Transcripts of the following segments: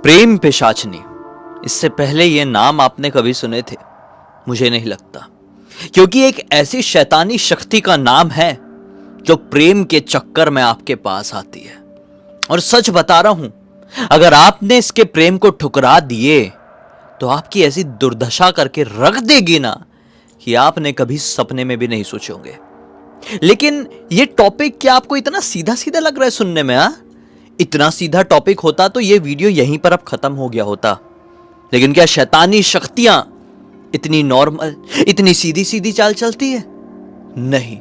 प्रेम पिशाचनी, इससे पहले ये नाम आपने कभी सुने थे? मुझे नहीं लगता, क्योंकि एक ऐसी शैतानी शक्ति का नाम है जो प्रेम के चक्कर में आपके पास आती है। और सच बता रहा हूं, अगर आपने इसके प्रेम को ठुकरा दिए तो आपकी ऐसी दुर्दशा करके रख देगी ना कि आपने कभी सपने में भी नहीं सोचे होंगे। लेकिन ये टॉपिक क्या आपको इतना सीधा सीधा लग रहा है सुनने में? इतना सीधा टॉपिक होता तो ये वीडियो यहीं पर अब खत्म हो गया होता। लेकिन क्या शैतानी शक्तियां इतनी नॉर्मल, इतनी सीधी सीधी चाल चलती है? नहीं,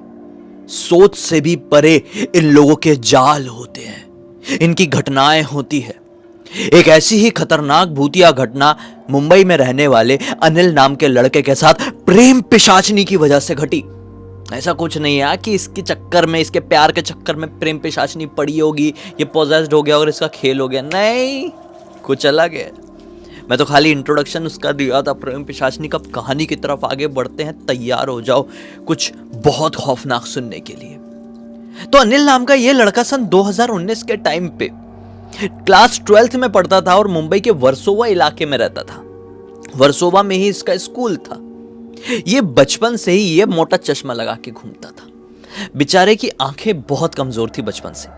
सोच से भी परे इन लोगों के जाल होते हैं, इनकी घटनाएं होती है। एक ऐसी ही खतरनाक भूतिया घटना मुंबई में रहने वाले अनिल नाम के लड़के के साथ प्रेम पिशाचनी की वजह से घटी। ऐसा कुछ नहीं है कि इसके चक्कर में, इसके प्यार के चक्कर में प्रेम पिशाचनी पड़ी होगी, ये पोजेस्ड हो गया और इसका खेल हो गया। नहीं, कुछ अलग है। मैं तो खाली इंट्रोडक्शन उसका दिया था। प्रेम पिशाचनी का कहानी की तरफ आगे बढ़ते हैं, तैयार हो जाओ कुछ बहुत खौफनाक सुनने के लिए। तो अनिल नाम का ये लड़का सन 2019 के टाइम पे क्लास 12th में पढ़ता था और मुंबई के वर्सोवा इलाके में रहता था। वर्सोवा में ही इसका स्कूल था। ये बचपन से ही ये मोटा चश्मा लगा के घूमता था। बेचारे की आंखें बहुत कमजोर थी बचपन से,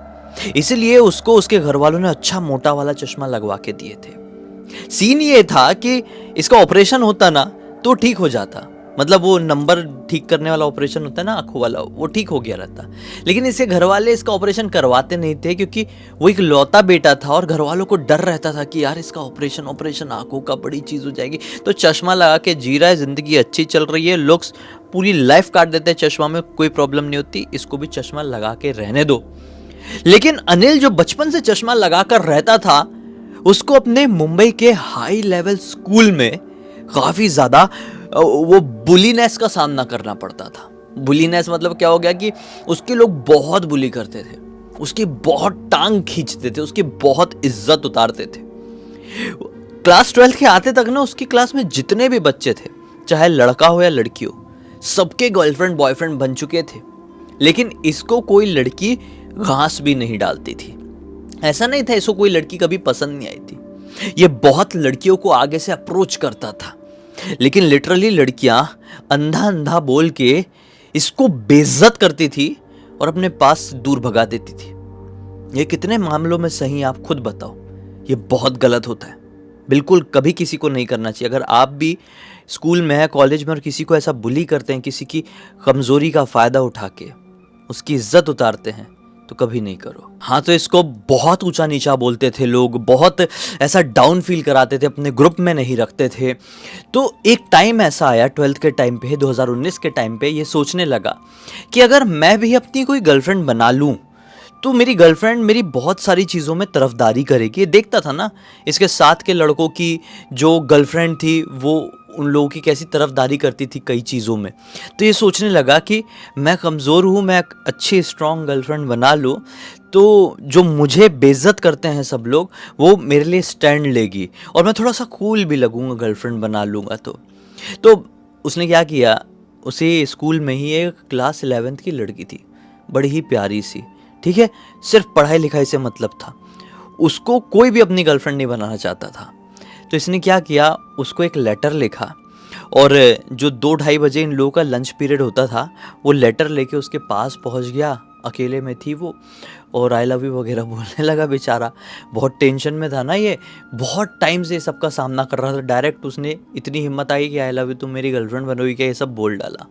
इसलिए उसको उसके घर वालों ने अच्छा मोटा वाला चश्मा लगवा के दिए थे। सीन ये था कि इसका ऑपरेशन होता ना तो ठीक हो जाता, मतलब वो नंबर ठीक करने वाला ऑपरेशन होता है ना आंखों वाला, वो ठीक हो गया रहता। लेकिन इसके घर वाले इसका ऑपरेशन करवाते नहीं थे, क्योंकि वो एक लौता बेटा था और घर वालों को डर रहता था कि यार इसका ऑपरेशन आंखों का बड़ी चीज हो जाएगी। तो चश्मा लगा के जी रहा है, जिंदगी अच्छी चल रही है, लोग पूरी लाइफ काट देते हैं चश्मा में, कोई प्रॉब्लम नहीं होती, इसको भी चश्मा लगा के रहने दो। लेकिन अनिल जो बचपन से चश्मा लगाकर रहता था, उसको अपने मुंबई के हाई लेवल स्कूल में काफी ज्यादा वो बुलीनेस का सामना करना पड़ता था। बुलीनेस मतलब क्या हो गया कि उसके लोग बहुत बुली करते थे, उसकी बहुत टांग खींचते थे, उसकी बहुत इज्जत उतारते थे। क्लास 12 के आते तक ना उसकी क्लास में जितने भी बच्चे थे, चाहे लड़का हो या लड़की हो, सबके गर्लफ्रेंड बॉयफ्रेंड बन चुके थे। लेकिन इसको कोई लड़की घास भी नहीं डालती थी। ऐसा नहीं था इसको कोई लड़की कभी पसंद नहीं आई थी। ये बहुत लड़कियों को आगे से अप्रोच करता था, लेकिन लिटरली लड़कियां अंधा अंधा बोल के इसको बेइज्जत करती थी और अपने पास से दूर भगा देती थी। ये कितने मामलों में सही, आप खुद बताओ। ये बहुत गलत होता है, बिल्कुल कभी किसी को नहीं करना चाहिए। अगर आप भी स्कूल में है, कॉलेज में, और किसी को ऐसा बुली करते हैं, किसी की कमजोरी का फायदा उठा के उसकी इज्जत उतारते हैं, तो कभी नहीं करो। हाँ, तो इसको बहुत ऊंचा नीचा बोलते थे लोग, बहुत ऐसा डाउन फील कराते थे, अपने ग्रुप में नहीं रखते थे। तो एक टाइम ऐसा आया 12th के टाइम पे, 2019 के टाइम पे, ये सोचने लगा कि अगर मैं भी अपनी कोई गर्लफ्रेंड बना लूं तो मेरी गर्लफ्रेंड मेरी बहुत सारी चीज़ों में तरफदारी करेगी। ये देखता था ना इसके साथ के लड़कों की जो गर्लफ्रेंड थी वो उन लोगों की कैसी तरफदारी करती थी कई चीज़ों में। तो ये सोचने लगा कि मैं कमज़ोर हूँ, मैं अच्छी स्ट्रॉन्ग गर्लफ्रेंड बना लूँ तो जो मुझे बेइज्जत करते हैं सब लोग, वो मेरे लिए स्टैंड लेगी और मैं थोड़ा सा कूल भी लगूंगा गर्लफ्रेंड बना लूँगा। तो उसने क्या किया, उसे स्कूल में ही एक क्लास 11th की लड़की थी, बड़ी ही प्यारी सी, ठीक है, सिर्फ पढ़ाई लिखाई से मतलब था, उसको कोई भी अपनी गर्लफ्रेंड नहीं बनाना चाहता था। तो इसने क्या किया, उसको एक लेटर लिखा और जो 2-2:30 बजे इन लोगों का लंच पीरियड होता था, वो लेटर लेके उसके पास पहुंच गया। अकेले में थी वो और आई लव यू वगैरह बोलने लगा। बेचारा बहुत टेंशन में था ना, ये बहुत टाइम से सबका सामना कर रहा था। डायरेक्ट उसने इतनी हिम्मत आई कि आई लव यू तुम मेरी गर्लफ्रेंड बनोगी क्या, ये सब बोल डाला।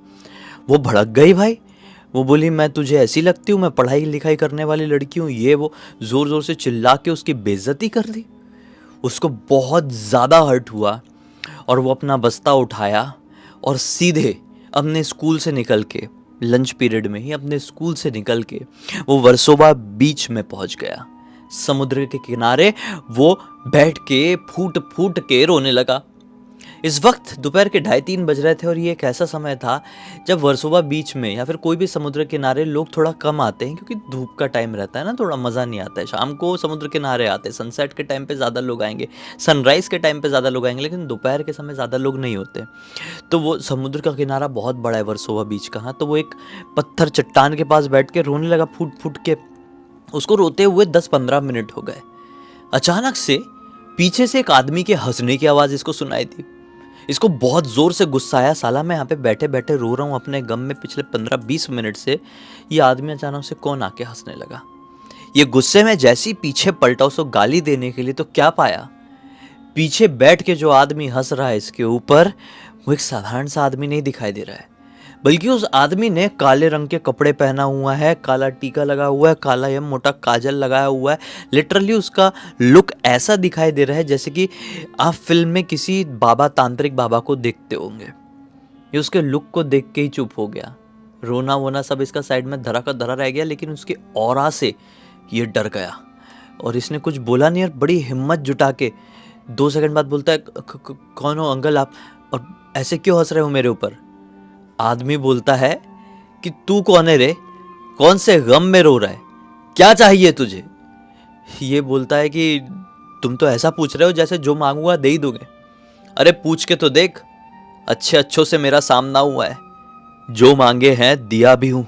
वो भड़क गई भाई। वो बोली मैं तुझे ऐसी लगती हूँ, मैं पढ़ाई लिखाई करने वाली लड़की हूँ, ये वो जोर जोर से चिल्ला के उसकी बेइज्जती कर दी। उसको बहुत ज़्यादा हर्ट हुआ और वो अपना बस्ता उठाया और सीधे अपने स्कूल से निकल के, लंच पीरियड में ही अपने स्कूल से निकल के वो वर्सोवा बीच में पहुंच गया। समुद्र के किनारे वो बैठ के फूट फूट के रोने लगा। इस वक्त दोपहर के 2:30-3 बज रहे थे और ये एक ऐसा समय था जब वर्सोवा बीच में या फिर कोई भी समुद्र किनारे लोग थोड़ा कम आते हैं, क्योंकि धूप का टाइम रहता है ना, थोड़ा मज़ा नहीं आता है। शाम को समुद्र किनारे आते हैं, सनसेट के टाइम पे ज़्यादा लोग आएंगे, सनराइज़ के टाइम पे ज़्यादा लोग आएंगे, लेकिन दोपहर के समय ज़्यादा लोग नहीं होते। तो वो समुद्र का किनारा बहुत बड़ा है वर्सोवा बीच का। हाँ, तो वो एक पत्थर चट्टान के पास बैठ के रोने लगा फूट फूट के। उसको रोते हुए 10-15 मिनट हो गए। अचानक से पीछे से एक आदमी के हंसने की आवाज इसको सुनाई दी। इसको बहुत जोर से गुस्सा आया, साला मैं यहाँ पे बैठे बैठे रो रहा हूँ अपने गम में पिछले 15-20 मिनट से, ये आदमी अचानक से कौन आके हंसने लगा। ये गुस्से में जैसे ही पीछे पलटा उसको गाली देने के लिए, तो क्या पाया, पीछे बैठ के जो आदमी हंस रहा है इसके ऊपर, वो एक साधारण सा आदमी नहीं दिखाई दे रहा है, बल्कि उस आदमी ने काले रंग के कपड़े पहना हुआ है, काला टीका लगा हुआ है, काला या मोटा काजल लगाया हुआ है। लिटरली उसका लुक ऐसा दिखाई दे रहा है जैसे कि आप फिल्म में किसी बाबा, तांत्रिक बाबा को देखते होंगे। ये उसके लुक को देख के ही चुप हो गया। रोना वोना सब इसका साइड में धरा का धरा रह गया, लेकिन उसके ऑरा से ये डर गया और इसने कुछ बोला नहीं और बड़ी हिम्मत जुटा के 2 सेकंड बाद बोलता है, कौन हो अंकल आप, और ऐसे क्यों हंस रहे हो मेरे ऊपर। आदमी बोलता है कि तू कौन है रे, कौन से गम में रो रहा है, क्या चाहिए तुझे। ये बोलता है कि तुम तो ऐसा पूछ रहे हो जैसे जो मांगूंगा दे ही दोगे। अरे पूछ के तो देख, अच्छे अच्छों से मेरा सामना हुआ है, जो मांगे हैं दिया भी हूं।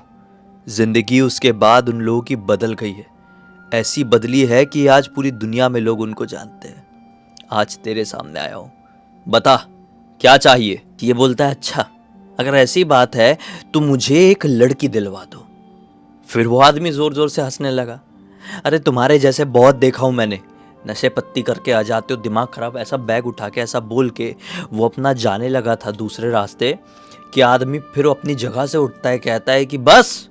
जिंदगी उसके बाद उन लोगों की बदल गई है, ऐसी बदली है कि आज पूरी दुनिया में लोग उनको जानते हैं। आज तेरे सामने आया हूं, बता क्या चाहिए। ये बोलता है, अच्छा अगर ऐसी बात है तो मुझे एक लड़की दिलवा दो। फिर वो आदमी जोर जोर से हंसने लगा। अरे तुम्हारे जैसे बहुत देखा हूं मैंने, नशे पत्ती करके आ जाते हो, दिमाग खराब, ऐसा बैग उठा के ऐसा बोल के वो अपना जाने लगा था दूसरे रास्ते कि आदमी फिर अपनी जगह से उठता है, कहता है कि बस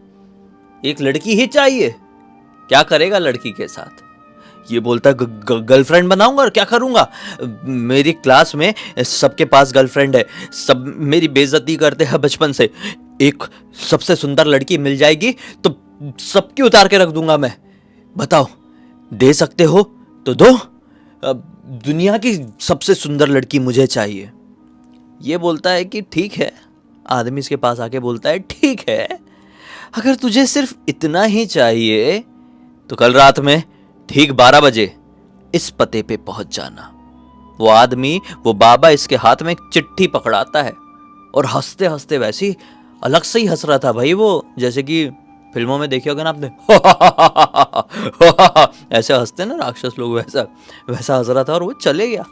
एक लड़की ही चाहिए, क्या करेगा लड़की के साथ। ये बोलता है, गर्लफ्रेंड बनाऊंगा और क्या करूंगा, मेरी क्लास में सबके पास गर्लफ्रेंड है, सब मेरी बेइज्जती करते हैं बचपन से, एक सबसे सुंदर लड़की मिल जाएगी तो सबकी उतार के रख दूंगा मैं, बताओ दे सकते हो तो दो, दुनिया की सबसे सुंदर लड़की मुझे चाहिए। ये बोलता है कि ठीक है। आदमी इसके पास आके बोलता है, ठीक है अगर तुझे सिर्फ इतना ही चाहिए तो कल रात में ठीक 12 बजे इस पते पे पहुंच जाना। वो आदमी, वो बाबा इसके हाथ में एक चिट्ठी पकड़ाता है और हंसते हंसते, वैसे ही अलग से ही हंस रहा था भाई वो, जैसे कि फिल्मों में देखी होगा ना आपने ऐसे हंसते ना राक्षस लोग, वैसा वैसा हंस रहा था और वो चले गया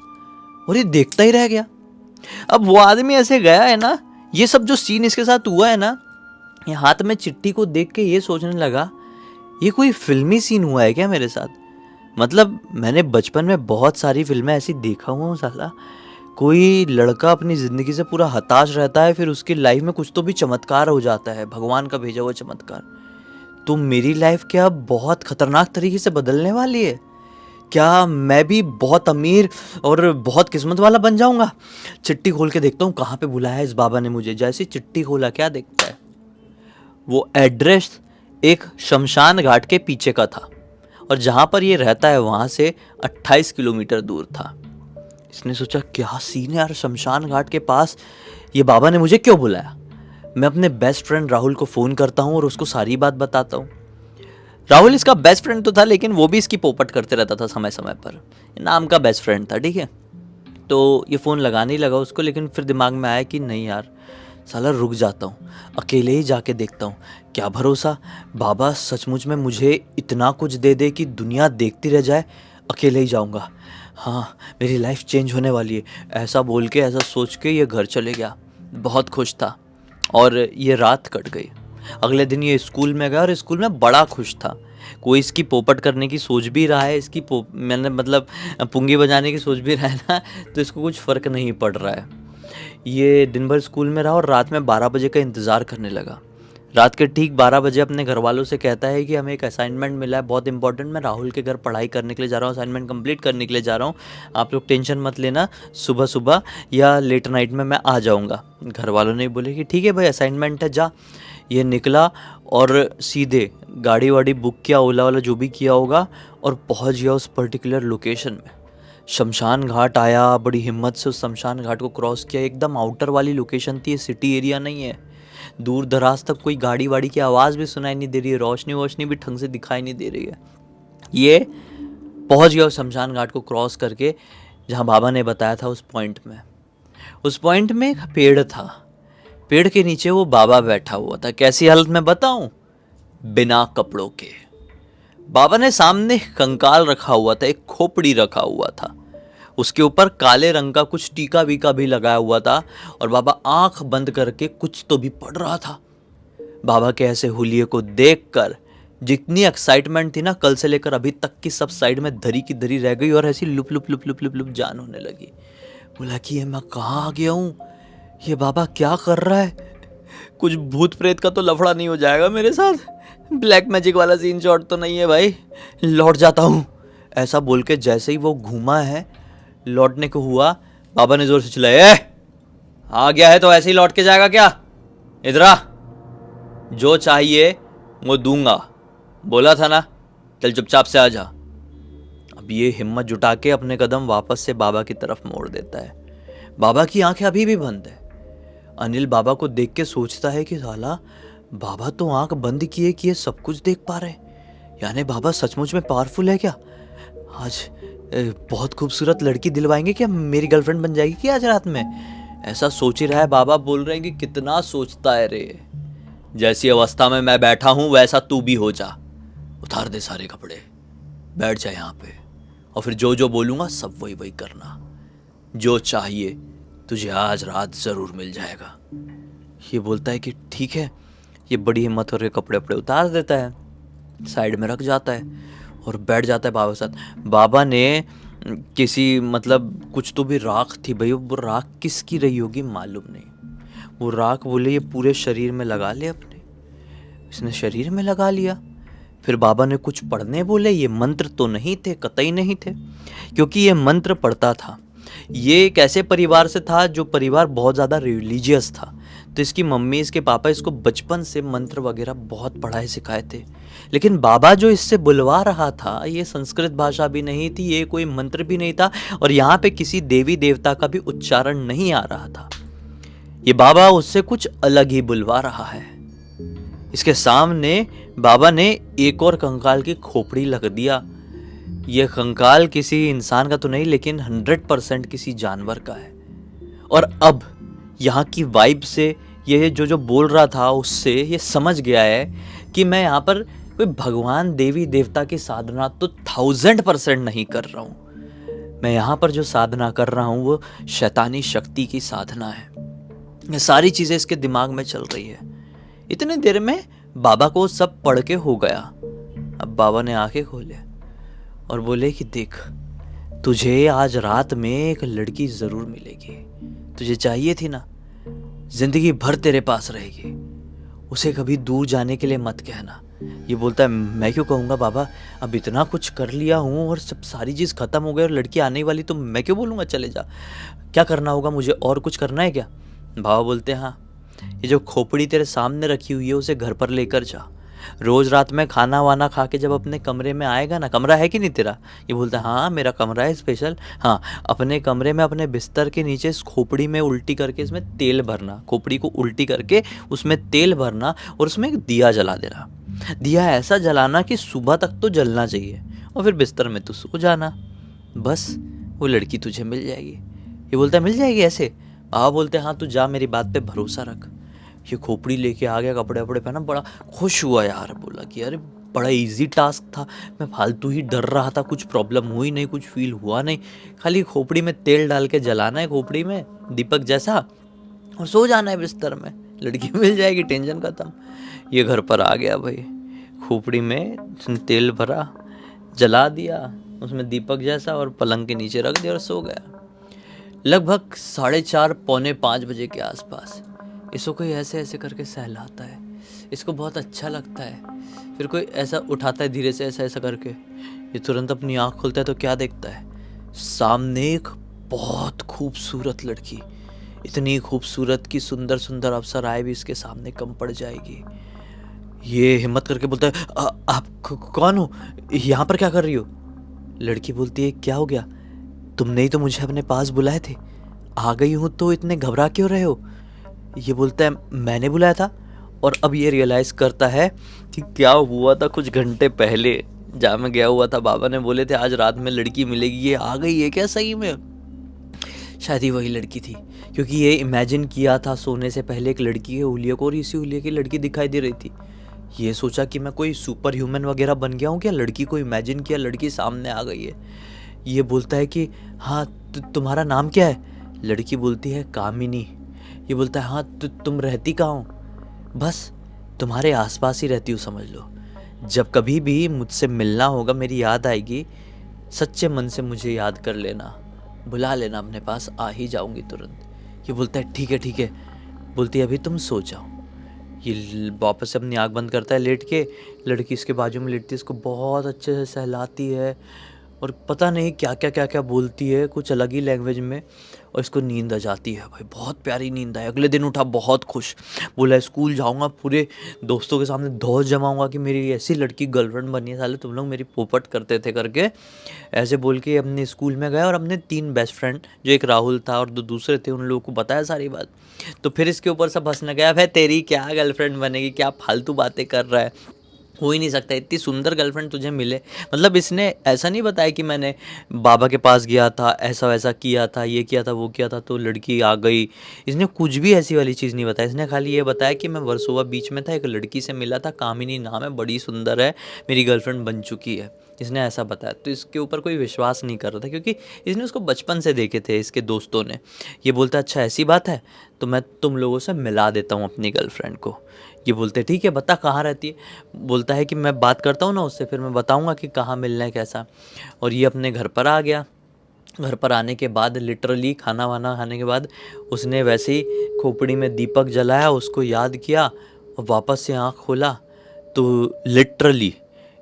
और ये देखता ही रह गया। अब वो आदमी ऐसे गया है ना, ये सब जो सीन इसके साथ हुआ है ना, ये हाथ में चिट्ठी को देख के ये सोचने लगा, ये कोई फिल्मी सीन हुआ है क्या मेरे साथ। मतलब मैंने बचपन में बहुत सारी फिल्में ऐसी देखा हुआ हूँ साला, कोई लड़का अपनी ज़िंदगी से पूरा हताश रहता है, फिर उसकी लाइफ में कुछ तो भी चमत्कार हो जाता है, भगवान का भेजा हुआ चमत्कार। तो मेरी लाइफ क्या बहुत खतरनाक तरीके से बदलने वाली है क्या, मैं भी बहुत अमीर और बहुत किस्मत वाला बन जाऊंगा। चिट्ठी खोल के देखता हूँ कहाँ पे बुलाया है इस बाबा ने मुझे। जैसे चिट्ठी खोला, क्या देखता है, वो एड्रेस एक शमशान घाट के पीछे का था और जहाँ पर ये रहता है वहाँ से 28 किलोमीटर दूर था। इसने सोचा क्या सीन है यार, शमशान घाट के पास ये बाबा ने मुझे क्यों बुलाया। मैं अपने बेस्ट फ्रेंड राहुल को फ़ोन करता हूँ और उसको सारी बात बताता हूँ। राहुल इसका बेस्ट फ्रेंड तो था, लेकिन वो भी इसकी पोपट करते रहता था समय समय पर, नाम का बेस्ट फ्रेंड था, ठीक है। तो ये फ़ोन लगाने ही लगा उसको, लेकिन फिर दिमाग में आया कि नहीं यार साला रुक जाता हूँ, अकेले ही जाके देखता हूँ, क्या भरोसा बाबा सचमुच में मुझे इतना कुछ दे दे कि दुनिया देखती रह जाए, अकेले ही जाऊँगा, हाँ मेरी लाइफ चेंज होने वाली है। ऐसा बोल के, ऐसा सोच के ये घर चले गया, बहुत खुश था। और ये रात कट गई। अगले दिन ये स्कूल में गया और स्कूल में बड़ा खुश था। कोई इसकी पोपट करने की सोच भी रहा है, इसकी मैंने मतलब पुंगी बजाने की सोच भी रहा है ना, तो इसको कुछ फ़र्क नहीं पड़ रहा है। ये दिन भर स्कूल में रहा और रात में 12 बजे का इंतज़ार करने लगा। रात के ठीक 12 बजे अपने घर वालों से कहता है कि हमें एक असाइनमेंट मिला है बहुत इंपॉर्टेंट, मैं राहुल के घर पढ़ाई करने के लिए जा रहा हूँ, असाइनमेंट कंप्लीट करने के लिए जा रहा हूँ, आप लोग टेंशन मत लेना, सुबह सुबह या लेट नाइट में मैं आ जाऊँगा। घर वालों ने बोले कि ठीक है भाई असाइनमेंट है, जा। ये निकला और सीधे गाड़ी वाड़ी बुक किया, ओला वाला जो भी किया होगा, और पहुँच गया उस पर्टिकुलर लोकेशन में। शमशान घाट आया, बड़ी हिम्मत से उस शमशान घाट को क्रॉस किया। एकदम आउटर वाली लोकेशन थी, सिटी एरिया नहीं है। दूर दराज तक कोई गाड़ी वाड़ी की आवाज़ भी सुनाई नहीं दे रही है, रोशनी वोशनी भी ढंग से दिखाई नहीं दे रही है। ये पहुंच गया उस शमशान घाट को क्रॉस करके जहां बाबा ने बताया था। उस पॉइंट में एक पेड़ था। पेड़ के नीचे वो बाबा बैठा हुआ था। कैसी हालत में बताऊं, बिना कपड़ों के। बाबा ने सामने कंकाल रखा हुआ था, एक खोपड़ी रखा हुआ था। उसके ऊपर काले रंग का कुछ टीका वीका भी लगाया हुआ था और बाबा आंख बंद करके कुछ तो भी पढ़ रहा था। बाबा के ऐसे हुलिये को देखकर जितनी एक्साइटमेंट थी ना कल से लेकर अभी तक की, सब साइड में धरी की धरी रह गई और ऐसी loop loop loop loop loop loop जान होने लगी। बोला कि ये मैं कहाँ आ गया हूँ, ये बाबा क्या कर रहा है, कुछ भूत प्रेत का तो लफड़ा नहीं हो जाएगा मेरे साथ, ब्लैक मैजिक वाला सीन शॉट तो नहीं है भाई, लौट जाता हूँ। ऐसा बोल के जैसे ही वो घूमा है, लौटने को हुआ, बाबा ने जोर से चिल्लाया, आ गया है तो ऐसे ही लौट के जाएगा क्या, इधर आ, जो चाहिए वो दूंगा, बोला था ना, चल चुपचाप से आ जा। अब ये हिम्मत जुटा के अपने कदम वापस से बाबा की तरफ मोड़ देता है। बाबा की आंखें अभी भी बंद है। अनिल बाबा को देख के सोचता है कि साला बाबा तो आंख बंद किए किए सब कुछ देख पा रहे, यानी बाबा सचमुच में पावरफुल है क्या। आज बहुत खूबसूरत लड़की दिलवाएंगे क्या, मेरी गर्लफ्रेंड बन जाएगी क्या आज रात में, ऐसा सोच ही रहा है। बाबा बोल रहे हैं कि कितना सोचता है रे, जैसी अवस्था में मैं बैठा हूं वैसा तू भी हो जा, उतार दे सारे कपड़े, बैठ जा यहाँ पे, और फिर जो जो बोलूंगा सब वही वही करना, जो चाहिए तुझे आज रात जरूर मिल जाएगा। ये बोलता है कि ठीक है। ये बड़ी हिम्मत करके कपड़े वपड़े उतार देता है, साइड में रख जाता है और बैठ जाता है बाबा के साथ। बाबा ने किसी मतलब कुछ तो भी राख थी भाई, वो राख किसकी रही होगी मालूम नहीं, वो राख बोले ये पूरे शरीर में लगा ले अपने, इसने शरीर में लगा लिया। फिर बाबा ने कुछ पढ़ने बोले, ये मंत्र तो नहीं थे, कतई नहीं थे, क्योंकि ये मंत्र पढ़ता था। ये एक ऐसे परिवार से था जो परिवार बहुत ज़्यादा रिलीजियस था, तो इसकी मम्मी इसके पापा इसको बचपन से मंत्र वगैरह बहुत पढ़ाए सिखाए थे। लेकिन बाबा जो इससे बुलवा रहा था ये संस्कृत भाषा भी नहीं थी, ये कोई मंत्र भी नहीं था, और यहाँ पे किसी देवी देवता का भी उच्चारण नहीं आ रहा था। ये बाबा उससे कुछ अलग ही बुलवा रहा है। इसके सामने बाबा ने एक और कंकाल की खोपड़ी रख दिया। यह कंकाल किसी इंसान का तो नहीं, लेकिन 100% किसी जानवर का है। और अब यहाँ की वाइब से ये जो बोल रहा था उससे ये समझ गया है कि मैं यहाँ पर कोई भगवान देवी देवता की साधना तो 1000% नहीं कर रहा हूँ, मैं यहाँ पर जो साधना कर रहा हूँ वो शैतानी शक्ति की साधना है। ये सारी चीज़ें इसके दिमाग में चल रही है। इतने देर में बाबा को सब पढ़ के हो गया। अब बाबा ने आंखें खोले और बोले कि देख, तुझे आज रात में एक लड़की ज़रूर मिलेगी, तुझे चाहिए थी ना, जिंदगी भर तेरे पास रहेगी, उसे कभी दूर जाने के लिए मत कहना। ये बोलता है मैं क्यों कहूँगा बाबा, अब इतना कुछ कर लिया हूँ और सब सारी चीज़ ख़त्म हो गई और लड़की आने वाली, तो मैं क्यों बोलूँगा चले जा, क्या करना होगा मुझे, और कुछ करना है क्या। बाबा बोलते हैं हाँ, ये जो खोपड़ी तेरे सामने रखी हुई है उसे घर पर लेकर जा, रोज़ रात में खाना वाना खा के जब अपने कमरे में आएगा ना, कमरा है कि नहीं तेरा। ये बोलता है हाँ मेरा कमरा है स्पेशल, हाँ अपने कमरे में अपने बिस्तर के नीचे इस खोपड़ी में उल्टी करके इसमें तेल भरना, खोपड़ी को उल्टी करके उसमें तेल भरना और उसमें एक दिया जला देना। दिया ऐसा जलाना कि सुबह तक तो जलना चाहिए, और फिर बिस्तर में तो सो जाना, बस वो लड़की तुझे मिल जाएगी। ये बोलता है मिल जाएगी ऐसे। बाबा बोलते हैं हाँ तू जा, मेरी बात पे भरोसा रख। ये खोपड़ी लेके आ गया, कपड़े वपड़े पहना, बड़ा खुश हुआ यार, बोला कि अरे बड़ा इजी टास्क था, मैं फालतू ही डर रहा था, कुछ प्रॉब्लम हुई नहीं, कुछ फील हुआ नहीं, खाली खोपड़ी में तेल डाल के जलाना है खोपड़ी में दीपक जैसा और सो जाना है बिस्तर में, लड़की मिल जाएगी, टेंशन खत्म। ये घर पर आ गया भाई, खोपड़ी में उसने तेल भरा, जला दिया उसमें दीपक जैसा और पलंग के नीचे रख दिया और सो गया। लगभग 4:30 पौने 5 बजे के आसपास इसको कोई ऐसे ऐसे करके सहलाता है, इसको बहुत अच्छा लगता है। फिर कोई ऐसा उठाता है धीरे से, ऐसा ऐसा करके, ये तुरंत अपनी आँख खोलता है तो क्या देखता है, सामने एक बहुत खूबसूरत लड़की, इतनी खूबसूरत कि सुंदर सुंदर अप्सराएं भी इसके सामने कम पड़ जाएगी। ये हिम्मत करके बोलता है आप कौन हो, यहाँ पर क्या कर रही हो। लड़की बोलती है क्या हो गया, तुमने ही तो मुझे अपने पास बुलाए थे, आ गई हूँ तो इतने घबरा क्यों रहे हो। ये बोलता है मैंने बुलाया था, और अब ये रियलाइज़ करता है कि क्या हुआ था कुछ घंटे पहले, जहाँ मैं गया हुआ था बाबा ने बोले थे आज रात में लड़की मिलेगी, ये आ गई है क्या सही में। शायद ही वही लड़की थी, क्योंकि ये इमेजिन किया था सोने से पहले एक लड़की के हुलिये को, और इसी हुलिये की लड़की दिखाई दे रही थी। ये सोचा कि मैं कोई सुपर ह्यूमन वगैरह बन गया हूँ क्या, लड़की को इमेजिन किया, लड़की सामने आ गई है। ये बोलता है कि हाँ तुम्हारा नाम क्या है? लड़की बोलती है कामिनी। ये बोलता है हाँ, तुम रहती कहाँ हो? बस तुम्हारे आसपास ही रहती हूँ समझ लो। जब कभी भी मुझसे मिलना होगा, मेरी याद आएगी, सच्चे मन से मुझे याद कर लेना, बुला लेना अपने पास, आ ही जाऊंगी तुरंत। ये बोलता है ठीक है ठीक है। बोलती है अभी तुम सो जाओ। ये वापस से अपनी आँख बंद करता है लेट के। लड़की इसके बाजू में लेटती है, इसको बहुत अच्छे से सहलाती है और पता नहीं क्या क्या बोलती है कुछ अलग ही लैंग्वेज में, और इसको नींद आ जाती है। भाई बहुत प्यारी नींद आई। अगले दिन उठा बहुत खुश, बोला स्कूल जाऊंगा, पूरे दोस्तों के सामने धौस जमाऊंगा कि मेरी ऐसी लड़की गर्लफ्रेंड बनी है, साले तुम लोग मेरी पोपट करते थे करके। ऐसे बोल के अपने स्कूल में गया और अपने 3 बेस्ट फ्रेंड, जो एक राहुल था और 2 दूसरे थे, उन लोगों को बताया सारी बात। तो फिर इसके ऊपर सब हंसने गया, भाई तेरी क्या गर्लफ्रेंड बनेगी, क्या फालतू बातें कर रहा है, हो ही नहीं सकता, इतनी सुंदर गर्लफ्रेंड तुझे मिले। मतलब इसने ऐसा नहीं बताया कि मैंने बाबा के पास गया था, ऐसा वैसा किया था, ये किया था, वो किया था, तो लड़की आ गई। इसने कुछ भी ऐसी वाली चीज़ नहीं बताया। इसने खाली ये बताया कि मैं वर्सोवा बीच में था, एक लड़की से मिला था, कामिनी नाम है, बड़ी सुंदर है, मेरी गर्लफ्रेंड बन चुकी है। इसने ऐसा बताया। तो इसके ऊपर कोई विश्वास नहीं कर रहा था, क्योंकि इसने उसको बचपन से देखे थे इसके दोस्तों ने। ये बोलता अच्छा ऐसी बात है, तो मैं तुम लोगों से मिला देता हूँ अपनी गर्लफ्रेंड को। ये बोलते ठीक है, बता कहाँ रहती है। बोलता है कि मैं बात करता हूँ ना उससे, फिर मैं बताऊँगा कि कहाँ मिलना है कैसा। और ये अपने घर पर आ गया। घर पर आने के बाद लिटरली खाना वाना खाने के बाद उसने वैसे ही खोपड़ी में दीपक जलाया, उसको याद किया और वापस से आँख खोला तो लिटरली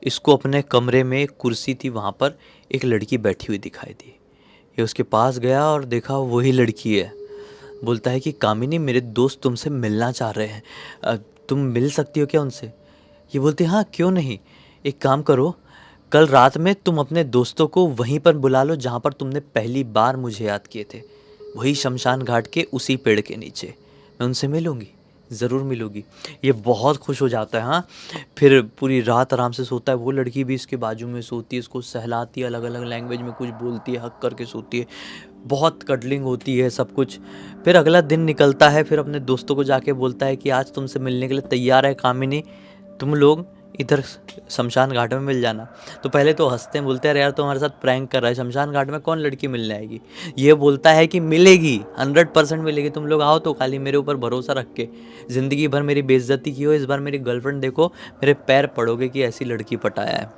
इसको अपने कमरे में एक कुर्सी थी, वहाँ पर एक लड़की बैठी हुई दिखाई दी। ये उसके पास गया और देखा वही लड़की है। बोलता है कि कामिनी मेरे दोस्त तुमसे मिलना चाह रहे हैं, तुम मिल सकती हो क्या उनसे? ये बोलती हाँ क्यों नहीं, एक काम करो, कल रात में तुम अपने दोस्तों को वहीं पर बुला लो जहाँ पर तुमने पहली बार मुझे याद किए थे, वही शमशान घाट के उसी पेड़ के नीचे। मैं उनसे मिलूंगी, ज़रूर मिलूंगी। ये बहुत खुश हो जाता है। हाँ, फिर पूरी रात आराम से सोता है। वो लड़की भी इसके बाजू में सोती है, इसको सहलाती है, अलग अलग लैंग्वेज में कुछ बोलती है, हक करके सोती है, बहुत कडलिंग होती है सब कुछ। फिर अगला दिन निकलता है, फिर अपने दोस्तों को जाके बोलता है कि आज तुमसे मिलने के लिए तैयार है कामिनी, तुम लोग इधर शमशान घाट में मिल जाना। तो पहले तो हंसते हैं, बोलते हैं अरे यार तो हमारे साथ प्रैंक कर रहा है, शमशान घाट में कौन लड़की मिलने आएगी। ये बोलता है कि मिलेगी, 100% मिलेगी, तुम लोग आओ तो खाली मेरे ऊपर भरोसा रख के। ज़िंदगी भर मेरी बेइज्जती की हो, इस बार मेरी गर्लफ्रेंड देखो, मेरे पैर पड़ोगे कि ऐसी लड़की पटाया है।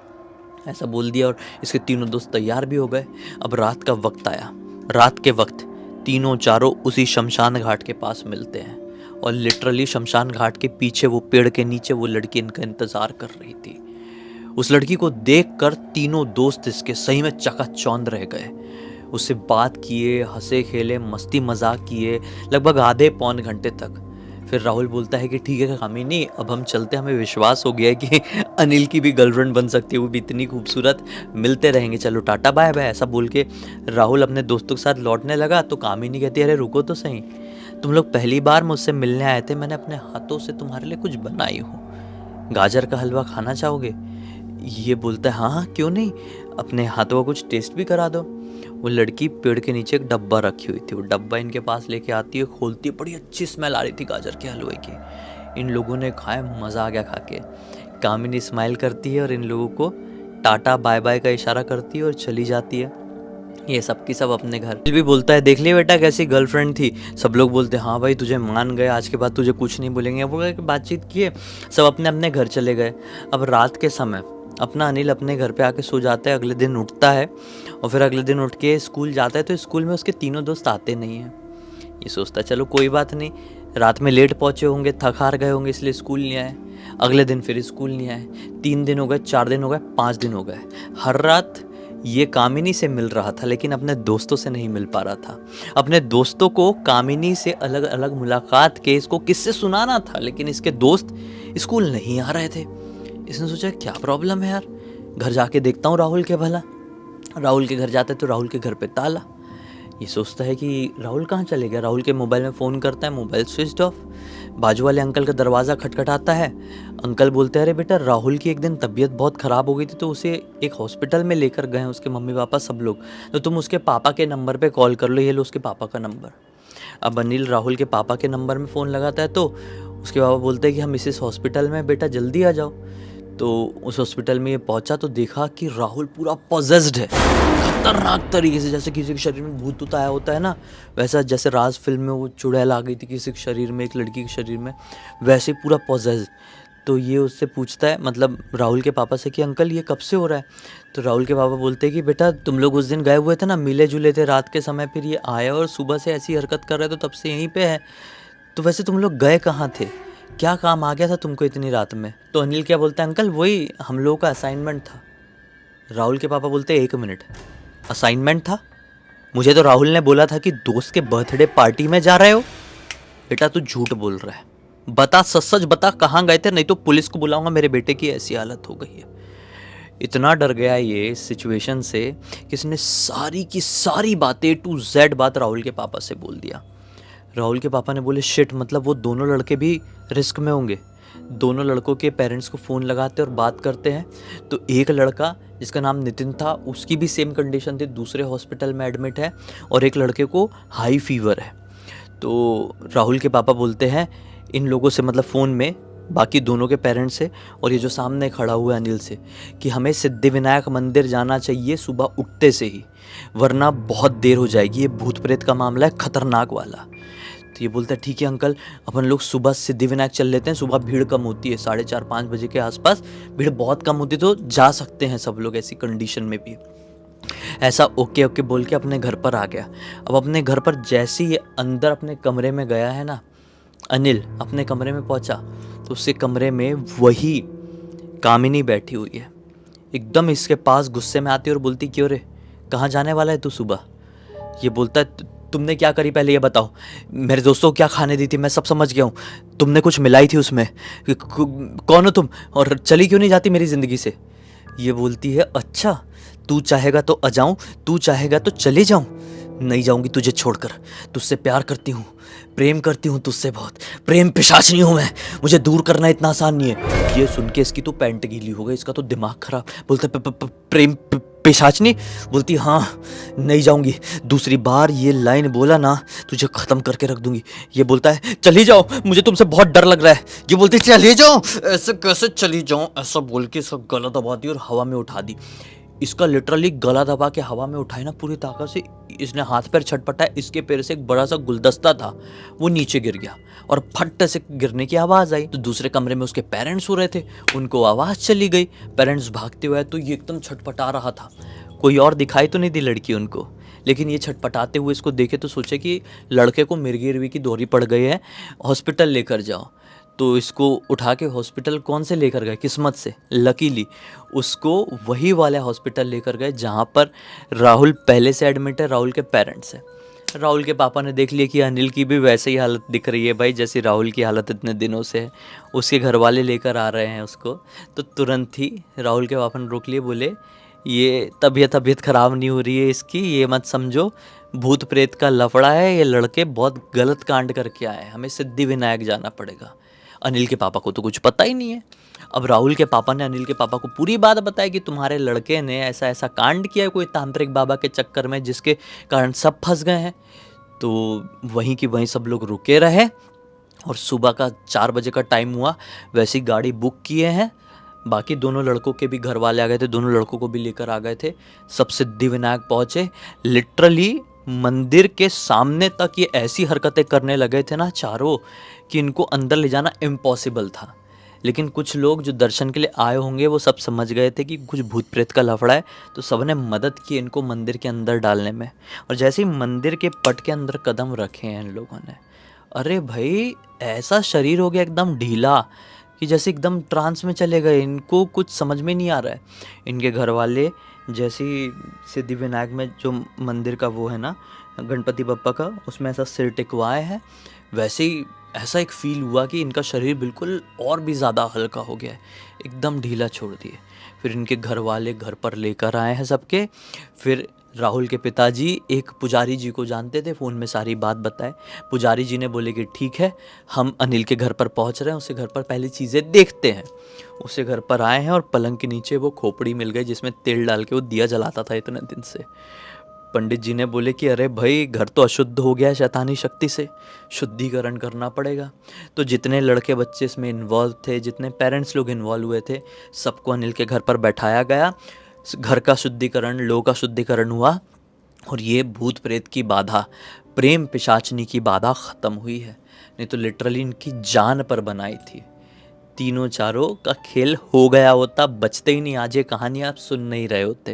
ऐसा बोल दिया और इसके तीनों दोस्त तैयार भी हो गए। अब रात का वक्त आया। रात के वक्त तीनों चारों उसी शमशान घाट के पास मिलते हैं और लिटरली शमशान घाट के पीछे वो पेड़ के नीचे वो लड़की इनका इंतजार कर रही थी। उस लड़की को देखकर तीनों दोस्त इसके सही में चकाचौंध रह गए। उससे बात किए, हंसे खेले, मस्ती मजाक किए लगभग आधे पौन घंटे तक। फिर राहुल बोलता है कि ठीक है कामिनी, अब हम चलते, हमें विश्वास हो गया है कि अनिल की भी गर्लफ्रेंड बन सकती है, वो भी इतनी खूबसूरत, मिलते रहेंगे, चलो टाटा बाय बाय। ऐसा बोल के राहुल अपने दोस्तों के साथ लौटने लगा तो कामिनी कहती है अरे रुको तो सही, तुम लोग पहली बार मुझसे मिलने आए थे, मैंने अपने हाथों से तुम्हारे लिए कुछ बनाई हूँ, गाजर का हलवा खाना चाहोगे? ये बोलता है हाँ हाँ क्यों नहीं, अपने हाथों का कुछ टेस्ट भी करा दो। वो लड़की पेड़ के नीचे एक डब्बा रखी हुई थी, वो डब्बा इनके पास लेके आती है, खोलती है, बड़ी अच्छी स्मेल आ रही थी गाजर के हलवे की। इन लोगों ने खाया, मज़ा आ गया खा के। कामिनी स्माइल करती है और इन लोगों को टाटा बाय बाय का इशारा करती है और चली जाती है। ये सब की सब अपने घर। भी बोलता है देख लिया बेटा कैसी गर्लफ्रेंड थी। सब लोग बोलते हैं हाँ भाई तुझे मान गए, आज के बाद तुझे कुछ नहीं बोलेंगे। वो बातचीत किए, सब अपने अपने घर चले गए। अब रात के समय अपना अनिल अपने घर पे आके सो जाता है। अगले दिन उठता है और फिर अगले दिन उठ के स्कूल जाता है तो स्कूल में उसके तीनों दोस्त आते नहीं हैं। ये सोचता है चलो कोई बात नहीं, रात में लेट पहुँचे होंगे, थक हार गए होंगे, इसलिए स्कूल नहीं आए। अगले दिन फिर स्कूल नहीं आए। 3 दिन हो गए, 4 दिन हो गए, 5 दिन हो गए। हर रात ये कामिनी से मिल रहा था लेकिन अपने दोस्तों से नहीं मिल पा रहा था। अपने दोस्तों को कामिनी से अलग अलग मुलाकात के इसको किस्से सुनाना था, लेकिन इसके दोस्त स्कूल नहीं आ रहे थे। इसने सोचा क्या प्रॉब्लम है यार, घर जाके देखता हूँ राहुल के भला। राहुल के घर जाता है तो राहुल के घर पे ताला। ये सोचता है कि राहुल कहाँ चले गया। राहुल के मोबाइल में फ़ोन करता है, मोबाइल स्विच ऑफ। बाजू वाले अंकल का दरवाज़ा खटखटाता है। अंकल बोलते हैं अरे बेटा राहुल की एक दिन तबीयत बहुत ख़राब हो गई थी तो उसे एक हॉस्पिटल में लेकर गए हैं उसके मम्मी पापा सब लोग, तो तुम उसके पापा के नंबर पे कॉल कर लो, ये लो उसके पापा का नंबर। अब अनिल राहुल के पापा के नंबर में फ़ोन लगाता है तो उसके पापा बोलते हैं कि हम इस हॉस्पिटल में, बेटा जल्दी आ जाओ। तो उस हॉस्पिटल में ये पहुंचा तो देखा कि राहुल पूरा पॉजेस्ड है, खतरनाक तरीके से, जैसे किसी के शरीर में भूत ऊत आया होता है ना, वैसा जैसे राज फिल्म में वो चुड़ैल आ गई थी किसी के शरीर में, एक लड़की के शरीर में, वैसे ही पूरा पॉजेस्ड। तो ये उससे पूछता है, मतलब राहुल के पापा से, कि अंकल ये कब से हो रहा है? तो राहुल के पापा बोलते हैं कि बेटा तुम लोग उस दिन गए हुए थे ना, मिले जुले थे रात के समय, फिर ये आया और सुबह से ऐसी हरकत कर रहे, तो तब से यहीं पे है। तो वैसे तुम लोग गए कहाँ थे, क्या काम आ गया था तुमको इतनी रात में? तो अनिल क्या बोलता है, अंकल वही हम लोगों का असाइनमेंट था। राहुल के पापा बोलते हैं, 1 मिनट, असाइनमेंट था? मुझे तो राहुल ने बोला था कि दोस्त के बर्थडे पार्टी में जा रहे हो। बेटा तू झूठ बोल रहा है, बता, सच सच बता कहाँ गए थे, नहीं तो पुलिस को बुलाऊंगा, मेरे बेटे की ऐसी हालत हो गई है। इतना डर गया ये इस सिचुएशन से कि इसने सारी की सारी बातें टू जेड बात राहुल के पापा से बोल दिया। राहुल के पापा ने बोले, शिट, मतलब वो दोनों लड़के भी रिस्क में होंगे। दोनों लड़कों के पेरेंट्स को फ़ोन लगाते और बात करते हैं। तो एक लड़का जिसका नाम नितिन था, उसकी भी सेम कंडीशन थी, दूसरे हॉस्पिटल में एडमिट है, और एक लड़के को हाई फीवर है। तो राहुल के पापा बोलते हैं इन लोगों से, मतलब फ़ोन में बाकी दोनों के पेरेंट्स से और ये जो सामने खड़ा हुआ है अनिल से, कि हमें सिद्धिविनायक मंदिर जाना चाहिए सुबह उठते से ही, वरना बहुत देर हो जाएगी, ये भूत प्रेत का मामला है, खतरनाक वाला। तो ये बोलता है, ठीक है अंकल, अपन लोग सुबह सिद्धिविनायक चल लेते हैं, सुबह भीड़ कम होती है, 4:30-5 बजे के आसपास भीड़ बहुत कम होती, तो जा सकते हैं सब लोग ऐसी कंडीशन में भी। ऐसा ओके ओके बोल के अपने घर पर आ गया। अब अपने घर पर जैसे ही ये अंदर अपने कमरे में गया है ना, अनिल अपने कमरे में पहुंचा, तो उसके कमरे में वही कामिनी बैठी हुई है, एकदम इसके पास गुस्से में आती है और बोलती, क्यों रे, कहाँ जाने वाला है तू सुबह? ये बोलता है, तुमने क्या करी पहले ये बताओ, मेरे दोस्तों को क्या खाने दी थी, मैं सब समझ गया हूँ, तुमने कुछ मिलाई थी उसमें, कौन हो तुम, और चली क्यों नहीं जाती मेरी ज़िंदगी से? ये बोलती है, अच्छा तू चाहेगा तो आ जाऊँ, तू चाहेगा तो चले जाऊँ? नहीं जाऊंगी तुझे छोड़कर, तुझसे प्यार करती हूँ, प्रेम करती हूँ तुझसे बहुत, प्रेम पिशाचनी हूँ मैं, मुझे दूर करना इतना आसान नहीं है। ये सुन के इसकी तो पैंट गीली हो गई, इसका तो दिमाग खराब। बोलता प्रेम पिशाचनी? बोलती हाँ, नहीं जाऊंगी, दूसरी बार ये लाइन बोला ना तुझे खत्म करके रख दूंगी। ये बोलता है, चली जाओ, मुझे तुमसे बहुत डर लग रहा है। ये बोलती चली जाओ, ऐसे कैसे चली जाऊं, ऐसा बोल के इसका गला दबा दी और हवा में उठा दी। इसका लिटरली गला दबा के हवा में उठाए ना पूरी ताकत से, इसने हाथ पैर छटपटाया, इसके पैर से एक बड़ा सा गुलदस्ता था वो नीचे गिर गया और फट से गिरने की आवाज़ आई। तो दूसरे कमरे में उसके पेरेंट्स सो रहे थे, उनको आवाज़ चली गई, पेरेंट्स भागते हुए, तो ये एकदम छटपटा रहा था। कोई और दिखाई तो नहीं दी लड़की उनको, लेकिन ये छटपटाते हुए इसको देखे तो सोचे कि लड़के को मिर्गी इर्गी की दौरी पड़ गई है, हॉस्पिटल लेकर जाओ। तो इसको उठा के हॉस्पिटल कौन से लेकर गए, किस्मत से लकीली उसको वही वाला हॉस्पिटल लेकर गए जहाँ पर राहुल पहले से एडमिट है, राहुल के पेरेंट्स हैं। राहुल के पापा ने देख लिया कि अनिल की भी वैसे ही हालत दिख रही है भाई, जैसी राहुल की हालत इतने दिनों से है, उसके घर वाले लेकर आ रहे हैं उसको। तो तुरंत ही राहुल के पापा ने रोक लिए, बोले ये तबीयत ख़राब नहीं हो रही है इसकी, ये मत समझो भूत प्रेत का लफड़ा है, ये लड़के बहुत गलत कांड करके आए हैं, हमें सिद्धिविनायक जाना पड़ेगा। अनिल के पापा को तो कुछ पता ही नहीं है। अब राहुल के पापा ने अनिल के पापा को पूरी बात बताई कि तुम्हारे लड़के ने ऐसा ऐसा कांड किया है कोई तांत्रिक बाबा के चक्कर में, जिसके कारण सब फंस गए हैं। तो वहीं की वहीं सब लोग रुके रहे और सुबह का 4 बजे का टाइम हुआ, वैसी गाड़ी बुक किए हैं। बाकी दोनों लड़कों के भी घर वाले आ गए थे, दोनों लड़कों को भी लेकर आ गए थे। सब सिद्धिविनायक पहुंचे। लिटरली मंदिर के सामने तक ये ऐसी हरकतें करने लगे थे ना चारों, कि इनको अंदर ले जाना इम्पॉसिबल था। लेकिन कुछ लोग जो दर्शन के लिए आए होंगे वो सब समझ गए थे कि कुछ भूत प्रेत का लफड़ा है, तो सबने मदद की इनको मंदिर के अंदर डालने में। और जैसे ही मंदिर के पट के अंदर कदम रखे हैं इन लोगों ने, अरे भाई ऐसा शरीर हो गया एकदम ढीला कि जैसे एकदम ट्रांस में चले गए, इनको कुछ समझ में नहीं आ रहा है। इनके घर वाले जैसे ही सिद्धिविनायक में जो मंदिर का वो है ना गणपति बप्पा का, उसमें ऐसा सिर टिकवाए हैं, वैसे ही ऐसा एक फील हुआ कि इनका शरीर बिल्कुल और भी ज़्यादा हल्का हो गया है, एकदम ढीला छोड़ दिए। फिर इनके घर वाले घर पर लेकर आए हैं सबके। फिर राहुल के पिताजी एक पुजारी जी को जानते थे, फ़ोन में सारी बात बताए। पुजारी जी ने बोले कि ठीक है, हम अनिल के घर पर पहुंच रहे हैं, उसे घर पर पहली चीज़ें देखते हैं। उसे घर पर आए हैं और पलंग के नीचे वो खोपड़ी मिल गई जिसमें तेल डाल के वो दिया जलाता था इतने दिन से। पंडित जी ने बोले कि अरे भाई घर तो अशुद्ध हो गया है शैतानी शक्ति से, शुद्धिकरण करना पड़ेगा। तो जितने लड़के बच्चे इसमें इन्वॉल्व थे, जितने पेरेंट्स लोग इन्वॉल्व हुए थे, सबको अनिल के घर पर बैठाया गया। घर का शुद्धिकरण, लोक का शुद्धिकरण हुआ और ये भूत प्रेत की बाधा, प्रेम पिशाचनी की बाधा ख़त्म हुई है। नहीं तो लिटरली इनकी जान पर बनाई थी। तीनों चारों का खेल हो गया होता, बचते ही नहीं। आज ये कहानी आप सुन नहीं रहे होते।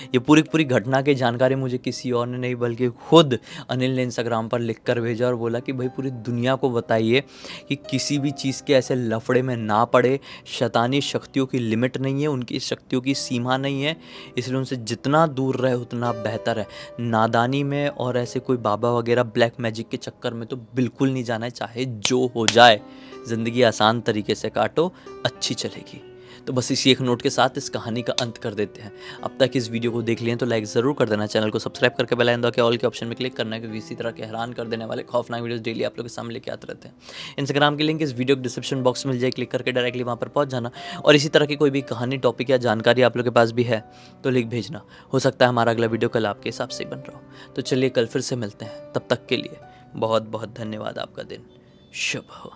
ये पूरी पूरी घटना की जानकारी मुझे किसी और ने नहीं बल्कि खुद अनिल ने इंस्टाग्राम पर लिख कर भेजा और बोला कि भाई पूरी दुनिया को बताइए कि किसी भी चीज़ के ऐसे लफड़े में ना पड़े। शैतानी शक्तियों की लिमिट नहीं है, उनकी शक्तियों की सीमा नहीं है, इसलिए उनसे जितना दूर रहे उतना बेहतर है। नादानी में और ऐसे कोई बाबा वगैरह ब्लैक मैजिक के चक्कर में तो बिल्कुल नहीं जाना है, चाहे जो हो जाए। ज़िंदगी आसान तरीके से काटो, अच्छी चलेगी। तो बस इसी एक नोट के साथ इस कहानी का अंत कर देते हैं। अब तक इस वीडियो को देख लिए तो लाइक ज़रूर कर देना, चैनल को सब्सक्राइब करके बेल आइकन दबा के ऑल के ऑप्शन में क्लिक करना है, क्योंकि इसी तरह के हैरान कर देने वाले खौफनाक वीडियोस डेली आप लोग के सामने लेके आते रहते हैं। इंस्टाग्राम की लिंक इस वीडियो के डिस्क्रिप्शन बॉक्स में मिल जाए, क्लिक करके डायरेक्टली वहाँ पर पहुँच जाना। और इसी तरह की कोई भी कहानी, टॉपिक या जानकारी आप लोग के पास भी है तो लिख भेजना। हो सकता है हमारा अगला वीडियो कल आपके हिसाब से ही बन रहा हो। तो चलिए कल फिर से मिलते हैं, तब तक के लिए बहुत बहुत धन्यवाद। आपका दिन शुभ हो।